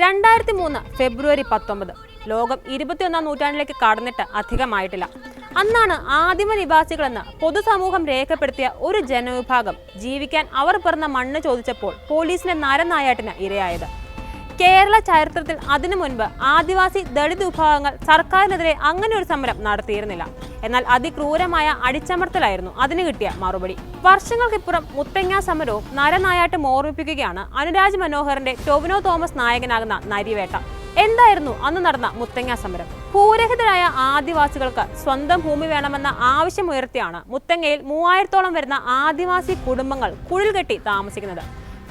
2003 ഫെബ്രുവരി 19 ലോകം 21ാം നൂറ്റാണ്ടിലേക്ക് കടന്നിട്ട് അധികമായിട്ടില്ല. അന്നാണ് ആദിമ നിവാസികളെന്ന് പൊതുസമൂഹം രേഖപ്പെടുത്തിയ ഒരു ജനവിഭാഗം ജീവിക്കാൻ അവർ പിറന്ന മണ്ണ് ചോദിച്ചപ്പോൾ പോലീസിന്റെ നരനായാട്ടിന് ഇരയായത്. കേരള ചരിത്രത്തിൽ അതിനു മുൻപ് ആദിവാസി ദളിത് വിഭാഗങ്ങൾ സർക്കാരിനെതിരെ അങ്ങനെ ഒരു സമരം നടത്തിയിരുന്നില്ല. എന്നാൽ അതിക്രൂരമായ അടിച്ചമർത്തലായിരുന്നു അതിന് കിട്ടിയ മറുപടി. വർഷങ്ങൾക്കിപ്പുറം മുത്തങ്ങ സമരവും നരനായാട്ടും ഓർമ്മിപ്പിക്കുകയാണ് അനുരാജ് മനോഹറിന്റെ ടൊവിനോ തോമസ് നായകനാകുന്ന നരിവേട്ട. എന്തായിരുന്നു അന്ന് നടന്ന മുത്തങ്ങ സമരം? ഭൂരഹിതരായ ആദിവാസികൾക്ക് സ്വന്തം ഭൂമി വേണമെന്ന ആവശ്യമുയർത്തിയാണ് മുത്തങ്ങയിൽ 3000-ഓളം വരുന്ന ആദിവാസി കുടുംബങ്ങൾ കുഴിൽ കെട്ടി താമസിക്കുന്നത്.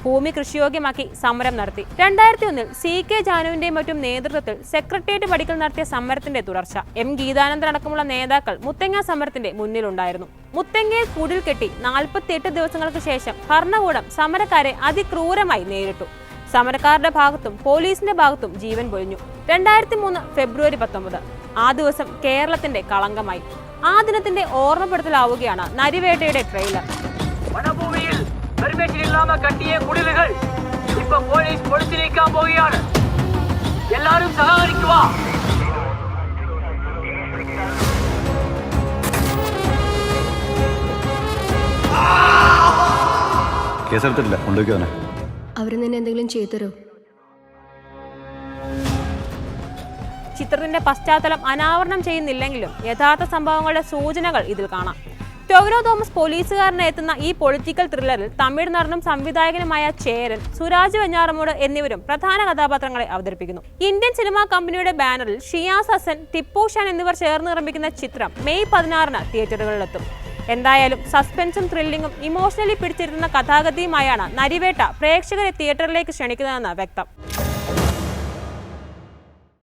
ഭൂമി കൃഷിയോഗ്യമാക്കി സമരം നടത്തി. 2001 CK ജാനുവിന്റെയും മറ്റും നേതൃത്വത്തിൽ സെക്രട്ടേറിയറ്റ് പടിക്കൽ നടത്തിയ സമരത്തിന്റെ തുടർച്ച. M ഗീതാനന്ദൻ അടക്കമുള്ള നേതാക്കൾ മുത്തങ്ങ സമരത്തിന്റെ മുന്നിലുണ്ടായിരുന്നു. മുത്തങ്ങയെ കുടിൽ കെട്ടി 48 ദിവസങ്ങൾക്ക് ശേഷം ഭരണകൂടം സമരക്കാരെ അതിക്രൂരമായി നേരിട്ടു. സമരക്കാരുടെ ഭാഗത്തും പോലീസിന്റെ ഭാഗത്തും ജീവൻ പൊലിഞ്ഞു. 2003 ഫെബ്രുവരി 19 ആ ദിവസം കേരളത്തിന്റെ കളങ്കമായി. ആ ദിനത്തിന്റെ ഓർമ്മപ്പെടുത്തലാവുകയാണ് നരിവേട്ടയുടെ ട്രെയിലർ. പെർമിഷൻ ഇല്ലാതെ കെട്ടിയ കുടിലുകൾ ഇപ്പൊ പോലീസ് പൊളിച്ചിരിക്കാൻ പോവുകയാണ്. എല്ലാവരും സഹകരിക്കുക. കേസെടുത്തിട്ടില്ല, കൊണ്ടുവയ്ക്കാനെ. അവര് നിന്നെ എന്തെങ്കിലും ചെയ്തരോ? ചിത്രത്തിന്റെ പശ്ചാത്തലം അനാവരണം ചെയ്യുന്നില്ലെങ്കിലും യഥാർത്ഥ സംഭവങ്ങളുടെ സൂചനകൾ ഇതിൽ കാണാം. ടൊവിനോ തോമസ് പോലീസുകാരനെ എത്തുന്ന ഈ പൊളിറ്റിക്കൽ ത്രില്ലറിൽ തമിഴ് നടനും സംവിധായകനുമായ ചേരൻ, സുരാജ് വെഞ്ഞാറമൂട് എന്നിവരും പ്രധാന കഥാപാത്രങ്ങളെ അവതരിപ്പിക്കുന്നു. ഇന്ത്യൻ സിനിമാ കമ്പനിയുടെ ബാനറിൽ ഷിയാസ് ഹസൻ, ടിപ്പു ഷാൻ എന്നിവർ ചേർന്ന് നിർമ്മിക്കുന്ന ചിത്രം മെയ് 16 തിയേറ്ററുകളിലെത്തും. എന്തായാലും സസ്പെൻസും ത്രില്ലിങ്ങും ഇമോഷണലി പിടിച്ചിരുന്ന കഥാഗതിയുമായാണ് നരിവേട്ട പ്രേക്ഷകരെ തിയേറ്ററിലേക്ക് ക്ഷണിക്കുന്നതെന്ന് വ്യക്തം.